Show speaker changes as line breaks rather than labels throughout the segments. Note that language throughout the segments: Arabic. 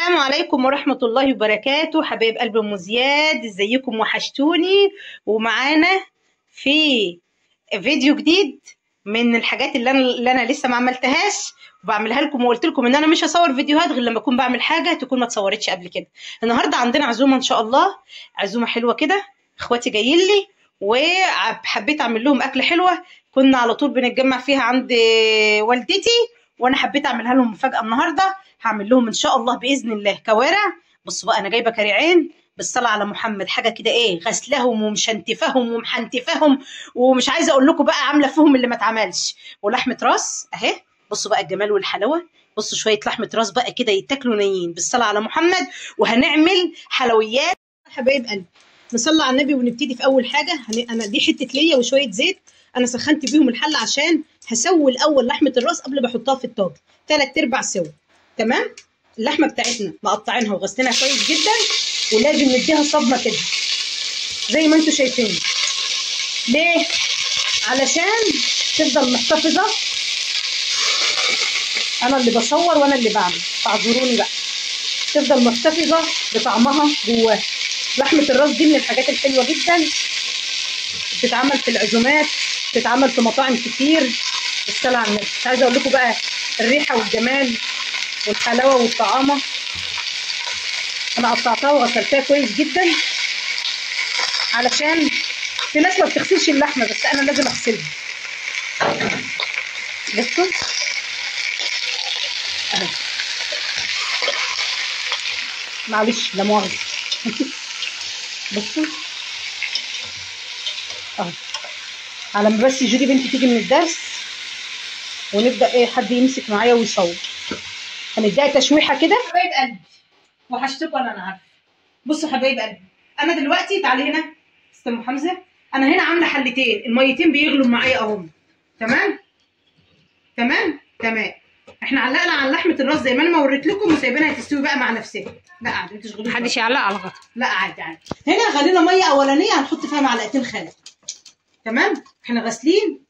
السلام عليكم ورحمة الله وبركاته. حبايب قلب ام زياد، ازيكم؟ وحشتوني. ومعانا في فيديو جديد من الحاجات اللي انا لسه ما عملتهاش وبعملها لكم، وقلت لكم ان انا مش هصور فيديوهات غير لما اكون بعمل حاجه تكون ما اتصورتش قبل كده. النهارده عندنا عزومه ان شاء الله، عزومه حلوه كده، اخواتي جايين لي وحبيت اعمل لهم اكله حلوه. كنا على طول بنتجمع فيها عند والدتي، وانا حبيت اعملها لهم مفاجاه النهارده. هعمل لهم ان شاء الله باذن الله كوارع. بصوا بقى، انا جايبه كريعين بالصلاه على محمد، حاجه كده ايه، غسلهم ومشنتفهم ومحنتفهم، ومش عايزه اقول لكم بقى عامله فيهم اللي ما اتعملش. ولحمه راس اهي، بصوا بقى الجمال والحلاوه. بصوا شويه لحمه راس بقى كده يتاكلوا نيين بالصلاه على محمد. وهنعمل حلويات. حبايب قلبي، نصلي على النبي ونبتدي. في اول حاجه انا دي حته ليا وشويه زيت، انا سخنت بيهم الحله عشان هسوي الاول لحمه الراس قبل ما احطها في الطاجن 3/4 سوا. تمام. اللحمه بتاعتنا مقطعينها وغسلينها كويس جدا، ولازم نديها صدمه كده زي ما انتم شايفين. ليه؟ علشان تفضل محتفظه. انا اللي بصور وانا اللي بعمل، فاعذروني بقى. تفضل محتفظه بطعمها جواها. لحمه الراس دي من الحاجات الحلوه جدا، بتتعمل في العزومات، بتتعمل في مطاعم كتير. بالصلاه على النبي، مش عايزه اقول لكم بقى الريحه والجمال والحلاوه والطعامه. انا قطعتها وغسلتها كويس جدا، علشان في ناس ما بتغسلش اللحمه، بس انا لازم اغسلها. بصوا اهي، معلش لا مؤاخذه. بصوا اهو، على ما بس جودي بنتي تيجي من الدرس ونبدا ايه، حد يمسك معايا ويصور. هنديها تشويحه كده. حبايب قلبي وحشتكم، انا عارفه. بصوا حبايب قلبي، انا دلوقتي تعالي هنا استاذ ام حمزه، انا هنا عامله حلتين، الميتين بيغلوا معايا اهم. تمام تمام تمام. احنا علقنا على لحمه الراس زي ما انا ما وريت لكم، وسايبينها تستوي بقى مع نفسها. لا عادي، ما تشغلوش
محدش يعلق على الغطا.
لا عادي عادي. هنا غلينا ميه اولانيه هنحط فيها معلقتين خل. تمام. احنا غاسلين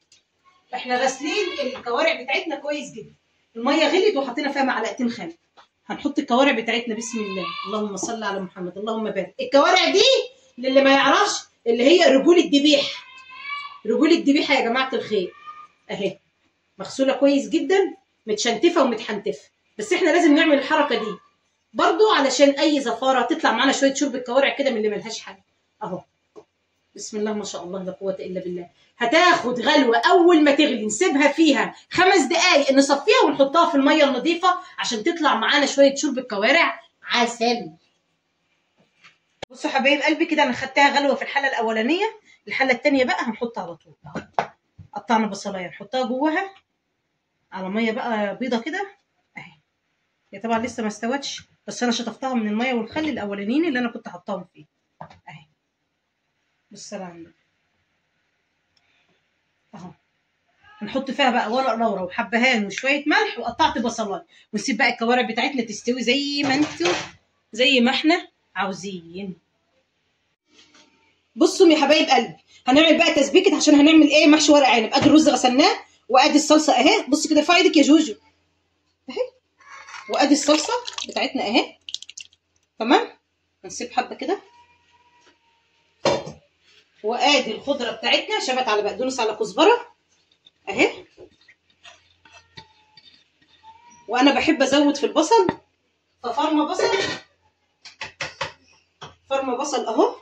الكوارع بتاعتنا كويس جدا. الميه غليت وحطينا فيها معلقتين خل. هنحط الكوارع بتاعتنا. بسم الله، اللهم صل على محمد، اللهم بارك. الكوارع دي للي ما يعرفش، اللي هي رجول الذبيح. رجول الذبيحه يا جماعه الخير اهي، مغسوله كويس جدا، متشنتفه ومتحنتفه. بس احنا لازم نعمل الحركه دي برضو علشان اي زفاره تطلع معانا، شويه شرب الكوارع كده من اللي ملهاش حل اهو. بسم الله ما شاء الله لا قوه الا بالله. هتاخد غلوه، اول ما تغلي نسيبها فيها 5 دقائق، نصفيها ونحطها في الميه النظيفه عشان تطلع معانا شويه شرب الكوارع عسل. بصوا حبايب قلبي كده، انا خدتها غلوه في الحله الاولانيه. الحله الثانيه بقى هنحط على طول اهو. قطعنا بصلايه نحطها جواها على ميه بقى بيضه كده اهي. هي طبعا لسه ما استوتش، بس انا شطفتها من الميه والخل الاولانيين اللي انا كنت حطاهم فيه اهي. بالصلاه على النبي اهو. نحط فيها بقى ورق لورا وحبهان وشويه ملح وقطعت بصلايه، ونسيب بقى الكوارع بتاعتنا تستوي زي ما احنا عاوزين. بصوا يا حبايب قلبي، هنعمل بقى تسبيكه عشان هنعمل ايه، محشي ورق عنب. ادي الرز غسلناه، وادي الصلصه اهي. بص كده في ايدك يا جوجو اهي، وادي الصلصه بتاعتنا اهي. تمام. هنسيب حبه كده، وادي الخضره بتاعتنا، شبت على بقدونس على كزبره اهي. وانا بحب ازود في البصل، ففرمه بصل اهو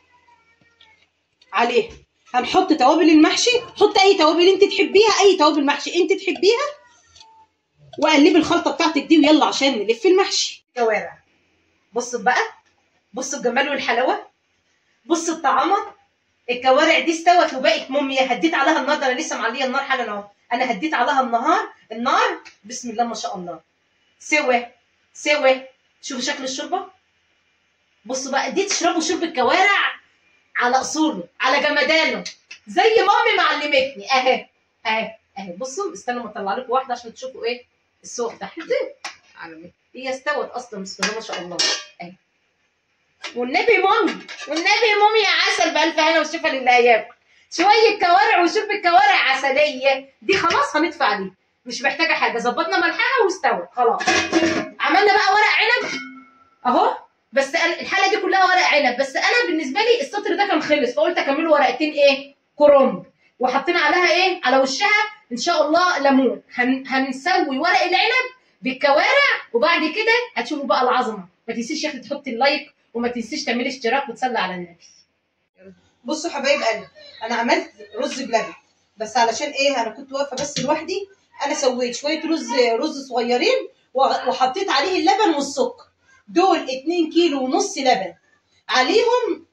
عليه. هنحط توابل المحشي، حط اي توابل انت تحبيها، اي توابل محشي انت تحبيها، وقلبي الخلطه بتاعتك دي ويلا عشان نلف المحشي. كوارع، بصوا بقى، بصوا الجمال والحلاوه، بصوا الطعامه. الكوارع دي استوت وبقت موميا. هديت عليها النار، ده انا لسه معليه النار حالا اهو. انا هديت عليها النار بسم الله ما شاء الله. سوى. شوفوا شكل الشوربه. بصوا بقى، دي تشربوا شرب الكوارع على اصوله، على جمدانه، زي مامي معلمتني اهي. بصوا، استنوا ما اطلع لكم واحده عشان تشوفوا ايه السوق تحت. هي استوت اصلا بسم الله ما شاء الله اهي. والنبي مامي يا عسل بألف هنا وشفا لله. شويه كوارع وشرب الكوارع عسليه دي خلاص هندفع عليه، مش محتاجه حاجه. ظبطنا ملحها واستوت خلاص. عملنا بقى ورق عنب
اهو. بس انا الحلقه دي كلها ورق عنب، بس انا بالنسبه لي السطر ده كان خلص، فقلت اكمله ورقتين ايه كرنب، وحطينا عليها ايه على وشها ان شاء الله ليمون. هنسوي ورق العنب بالكوارع، وبعد كده هتشوفوا بقى العظمه. ما تنسيش يا اختي تحطي اللايك، وما تنسيش تعملي اشتراك وتصلي على النبي.
بصوا حبايب قلبي، انا عملت رز بلبن، بس علشان ايه انا كنت واقفه بس لوحدي. انا سويت شويه رز صغيرين وحطيت عليه اللبن والسكر. دول 2 كيلو ونص لبن، عليهم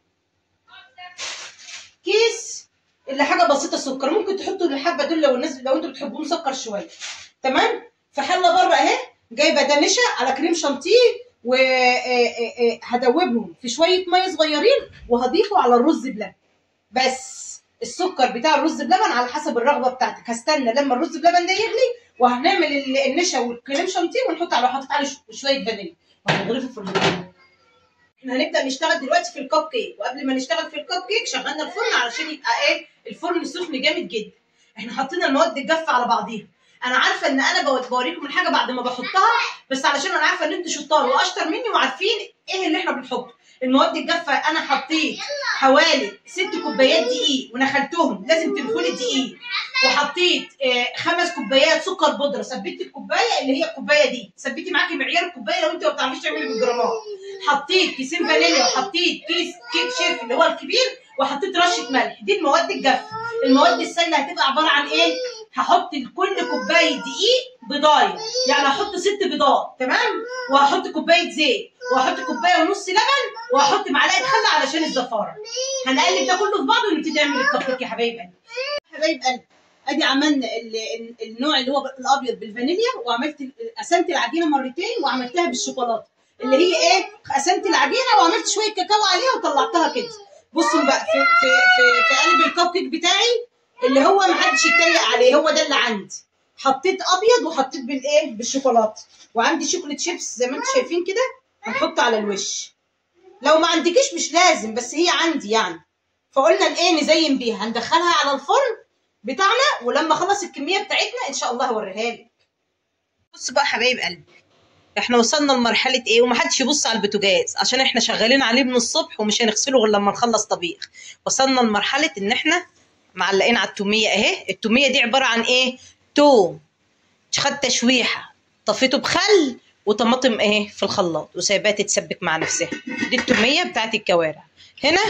كيس اللي حاجه بسيطه سكر. ممكن تحطوا الحبه دول لو انتوا بتحبوه مسكر شويه. تمام. في حله بره اهي جايبه ده نشا على كريم شانتيه، وهدوبهم في شويه ميه صغيرين وهضيفه على الرز بلبن. بس السكر بتاع الرز بلبن على حسب الرغبه بتاعتك. هستنى لما الرز بلبن ده يغلي، وهنعمل النشا والكريم شانتيه ونحط عليه شويه فانيليا وهنضيفه في الفرن. احنا هنبدا نشتغل دلوقتي في الكب كيك، وقبل ما نشتغل في الكب كيك شغلنا الفرن علشان يبقى ايه الفرن سخن جامد جدا. احنا حطينا المواد الجافه على بعضيها. انا عارفه ان انا بوريكم الحاجه بعد ما بحطها، بس علشان انا عارفه ان انتوا شطار واشطر مني وعارفين ايه اللي احنا بنحطه. المواد الجافه انا حطيت حوالي 6 كوبايات دقيق ونخلتهم، لازم تنخلي الدقيق. وحطيت 5 كوبايات سكر بودره. ثبتي الكوبايه اللي هي الكوبايه دي، ثبتي معاكي معيار الكوبايه لو انت ما بتعرفيش تعملي بالجرامات. حطيت كيسين فانيليا، وحطيت كيس كيك شيف اللي هو الكبير، وحطيت رشه ملح. دي المواد الجافه. المواد السائله هتبقى عباره عن ايه؟ هحط لكل كوبايه دقيق بيضايه، يعني هحط 6 بيضات. تمام. وهحط كوبايه زيت، وهحط كوبايه ونص لبن، وهحط معلقه خل علشان الزفاره. هنقلب ده كله في بعضه ونبتدي نعمل الكب كيك يا حبايب قلبي. حبايب قلبي، ادي عملنا النوع اللي هو الابيض بالفانيليا، وعملت قسمت العجينه مرتين وعملتها بالشوكولاته اللي هي ايه، قسمت العجينه وعملت شويه كاكاو عليها وطلعتها كده. بصوا بقى في قلب الكب كيك بتاعي اللي هو محدش يتريق عليه، هو ده اللي عندي. حطيت ابيض وحطيت بالايه بالشوكولاته، وعندي شوكولاته شيبس زي ما انتم شايفين كده هنحط على الوش. لو ما عندكيش مش لازم، بس هي عندي يعني، فقلنا ايه نزين بيها. هندخلها على الفرن بتاعنا، ولما اخلص الكميه بتاعتنا ان شاء الله هوريها لك. بصوا بقى حبايب قلبي، احنا وصلنا لمرحله ايه، ومحدش يبص على البوتاجاز عشان احنا شغالين عليه من الصبح ومش هنغسله غير لما نخلص طبيخ. وصلنا لمرحله ان احنا معلقين على التوميه اهي. التوميه دي عباره عن ايه؟ توم خد تشويحه، طفيته بخل وطماطم اهي في الخلاط وسايباها تتسبك مع نفسها. دي التوميه بتاعت الكوارع. هنا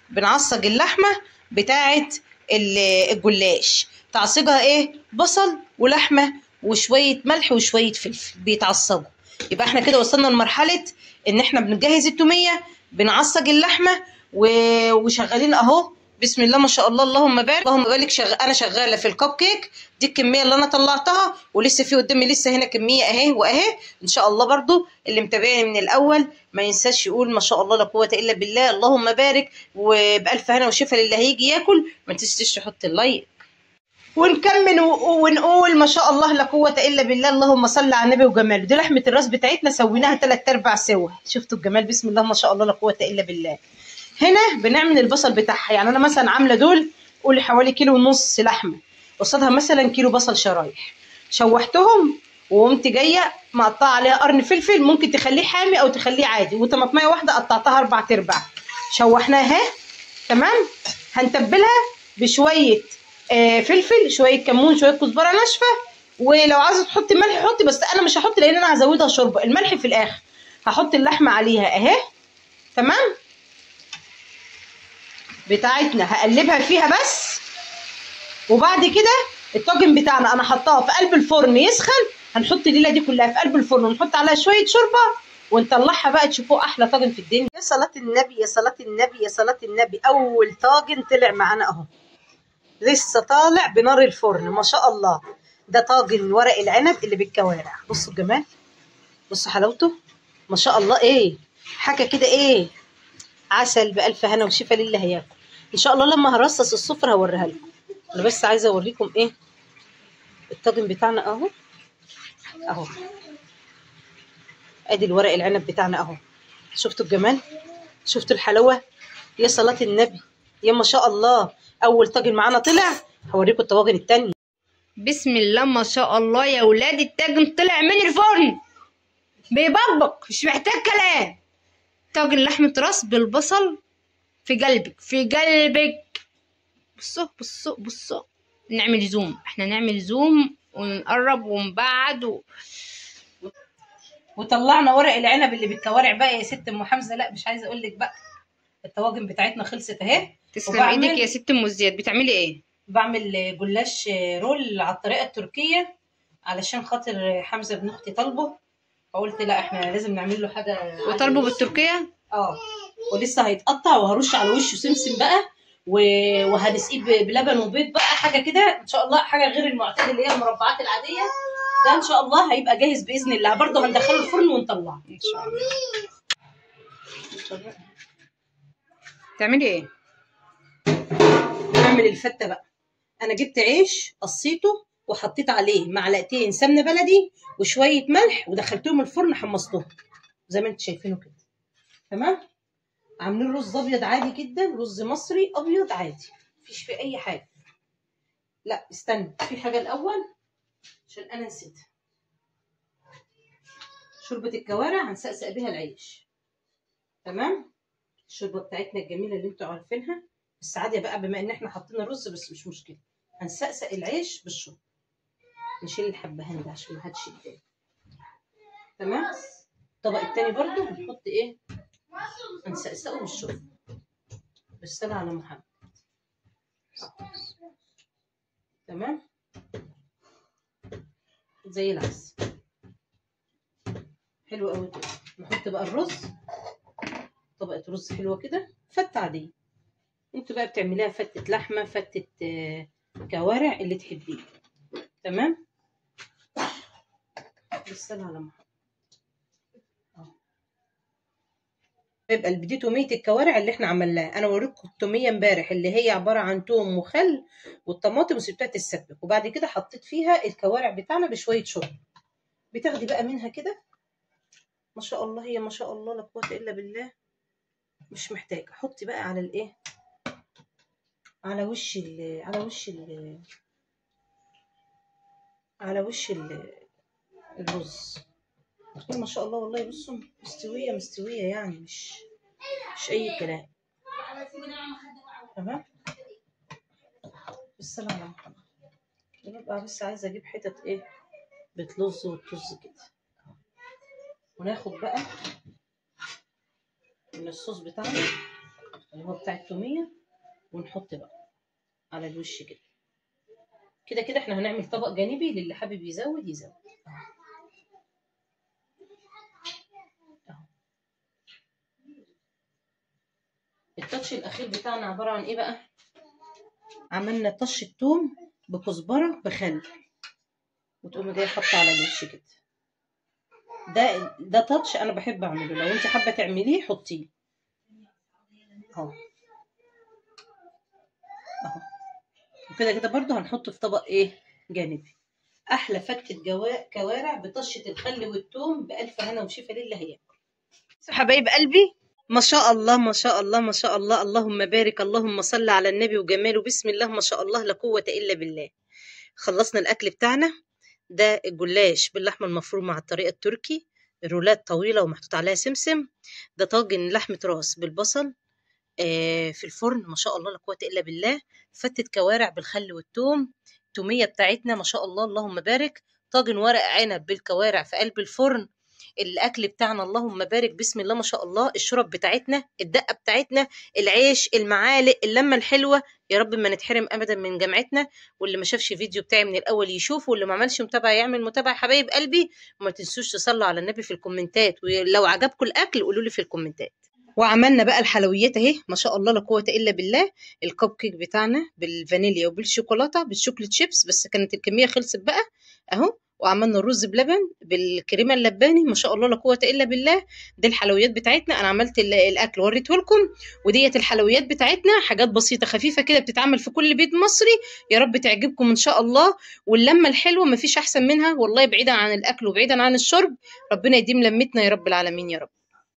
بنعصج اللحمه بتاعت الجلاش. تعصيجها ايه؟ بصل ولحمه وشويه ملح وشويه فلفل بيتعصجوا. يبقى احنا كده وصلنا لمرحله ان احنا بنجهز التوميه، بنعصج اللحمه وشغالين اهو. بسم الله ما شاء الله، اللهم بارك اللهم بارك. انا شغاله في الكب كيك. دي الكميه اللي انا طلعتها، ولسه في قدامي لسه هنا كميه اهي واهي. ان شاء الله برضو اللي متابعني من الاول ما ينساش يقول ما شاء الله لا قوه الا بالله، اللهم بارك، وبالف هنا وشفا للي هيجي ياكل. ما تنسيش تحط اللايك ونكمل ونقول ما شاء الله لا قوه الا بالله، اللهم صل على النبي وجماله. دي لحمه الراس بتاعتنا سويناها 3/4 سوا. شفتوا الجمال؟ بسم الله ما شاء الله لا قوه الا بالله. هنا بنعمل البصل بتاعها. يعني انا مثلا عامله دول قولي حوالي 1.5 كيلو لحمه، قصادها مثلا كيلو بصل شرايح. شوحتهم وقمت جايه مقطعه عليها قرن فلفل، ممكن تخليه حامي او تخليه عادي، وطماطميه واحده قطعتها 4/4. شوحناها تمام. هنتبلها بشويه فلفل، شويه كمون، شويه كزبره ناشفه، ولو عايزه تحطي ملح حطي، بس انا مش هحط لان انا هزودها شوربه. الملح في الاخر. هحط اللحمه عليها اهي تمام بتاعتنا، هقلبها فيها بس. وبعد كده الطاجن بتاعنا انا حطاه في قلب الفرن يسخن. هنحط الليله دي كلها في قلب الفرن ونحط عليها شويه شوربه ونطلعها بقى تشوفوه احلى طاجن في الدنيا. يا صلاه النبي يا صلاه النبي يا صلاه النبي، اول طاجن طلع معانا اهو، لسه طالع بنار الفرن ما شاء الله. ده طاجن ورق العنب اللي بالكوارع. بصوا الجمال، بصوا حلاوته ما شاء الله. ايه حاجه كده، ايه عسل بألف هنا وشفا للي هياكل. ان شاء الله لما هرصص السفره هوريها لكم. انا بس عايزه اوريكم ايه الطاجن بتاعنا اهو. اهو ادي الورق العنب بتاعنا اهو. شفتوا الجمال؟ شفتوا الحلاوه؟ يا صلاه النبي يا ما شاء الله. اول طاجن معانا طلع، هوريكم الطواجن التانية. بسم الله ما شاء الله يا ولاد، الطاجن طلع من الفرن بيبقبق، مش محتاج كلام. طاجن لحمة راس بالبصل في قلبك في قلبك. بصوا نعمل زوم، احنا نعمل زوم ونقرب ونبعد وطلعنا ورق العنب اللي بالكوارع بقى يا ست ام حمزه. لا مش عايزه اقول لك بقى، الطواجن بتاعتنا خلصت اهي.
تسلم ايدك يا ست ام زياد. بتعملي ايه؟
بعمل جلاش رول على الطريقه التركيه علشان خاطر حمزه ابن اختي طالبه، فقلت لا احنا لازم نعمل له حاجه.
وطالبه بالتركيه؟
ولسه هيتقطع وهرش على وشه سمسم بقى وهنسقيه بلبن وبيض بقى، حاجه كده ان شاء الله، حاجه غير المعتاد اللي هي المربعات العاديه. ده ان شاء الله هيبقى جاهز باذن الله، برضه هندخله الفرن ونطلعه
ان شاء الله. تعملي ايه؟
اعمل الفته بقى. انا جبت عيش قصيته وحطيت عليه معلقتين سمنه بلدي وشويه ملح ودخلتهم الفرن حمصتهم زي ما انتم شايفينه كده. تمام. عاملين رز ابيض عادي جدا، رز مصري ابيض عادي مفيش فيه اي حاجه. لا استنى، في حاجه الاول عشان انا نسيتها. شوربه الكوارع هنسقسق بيها العيش. تمام. الشوربه بتاعتنا الجميله اللي انتوا عارفينها، بس عادي بقى بما ان احنا حطينا رز، بس مش مشكله. هنسقسق العيش بالشوربه. نشيل الحبهان ده عشان ما حدش يتضايق. تمام. الطبق التاني برضو هنحط ايه؟ هنسقسقه بالشوربه. بالصلاه على محمد. تمام. زي العسل. حلو قوي كده. نحط بقى الرز، طبقه رز حلوه كده، فته عاديه. انتوا بقى بتعمليها فتة لحمة، فتة كوارع اللي تحبيه. تمام. بالصلاة على محمد. يبقى دي تومية الكوارع اللي احنا عملناها. انا وريتكم التومية امبارح اللي هي عبارة عن توم وخل والطماطم وسبتها تتسبك، وبعد كده حطيت فيها الكوارع بتاعنا بشوية شوربة. بتاخدي بقى منها كده ما شاء الله، هي ما شاء الله لا قوة الا بالله. مش محتاجة. حطي بقى على الايه، على وش الرز. ما شاء الله والله. بصوا مستوية يعني مش اي كلام. تمام. بالسلامة على محمد. ببقى بس عايزة اجيب حتت ايه بتلظ وتطز كده، وناخد بقى من الصوص بتاعنا اللي هو بتاع التومية ونحط بقى على الوش كده كده. احنا هنعمل طبق جانبي للي حابب يزود. التاتش الاخير بتاعنا عباره عن ايه بقى؟ عملنا طش الثوم بكزبره بخل، وتقومي جايه حاطه على الوش كده. ده تاتش انا بحب اعمله، لو انت حابه تعمليه حطيه اهو. وكده كده برضو هنحطه في طبق ايه جانبي. احلى فتة كوارع بطشه الخل والثوم بالف هنا وشفا لله هياكل. حبايب قلبي ما شاء الله ما شاء الله ما شاء الله، اللهم بارك، اللهم صل على النبي وجماله، بسم الله ما شاء الله لا قوه الا بالله. خلصنا الاكل بتاعنا. ده الجلاش باللحمه المفرومه على الطريقه التركي، رولات طويله ومحطوط عليها سمسم. ده طاجن لحمه راس بالبصل في الفرن ما شاء الله لا قوه الا بالله. فتة كوارع بالخل والثوم، التوميه بتاعتنا ما شاء الله اللهم بارك. طاجن ورق عنب بالكوارع في قلب الفرن. الاكل بتاعنا اللهم بارك بسم الله ما شاء الله. الشرب بتاعتنا، الدقه بتاعتنا، العيش، المعالق، اللمه الحلوه. يا رب ما نتحرم ابدا من جمعتنا. واللي ما شافش فيديو بتاعي من الاول يشوف، واللي ما عملش متابعه يعمل متابعه. حبايب قلبي وما تنسوش تصلوا على النبي في الكومنتات، ولو عجبكم الاكل قولوا لي في الكومنتات. وعملنا بقى الحلويات اهي ما شاء الله لا قوه الا بالله. الكب كيك بتاعنا بالفانيليا وبالشوكولاته بالشوكليت شيبس، بس كانت الكميه خلصت بقى اهو. وعملنا الرز بلبن بالكريمه اللباني ما شاء الله لا قوه الا بالله. دي الحلويات بتاعتنا. انا عملت الاكل وريته لكم، وديت الحلويات بتاعتنا. حاجات بسيطه خفيفه كده بتتعمل في كل بيت مصري. يا رب تعجبكم ان شاء الله. واللمه الحلوه ما فيش احسن منها والله، بعيدا عن الاكل وبعيدا عن الشرب. ربنا يديم لمتنا يا رب العالمين يا رب.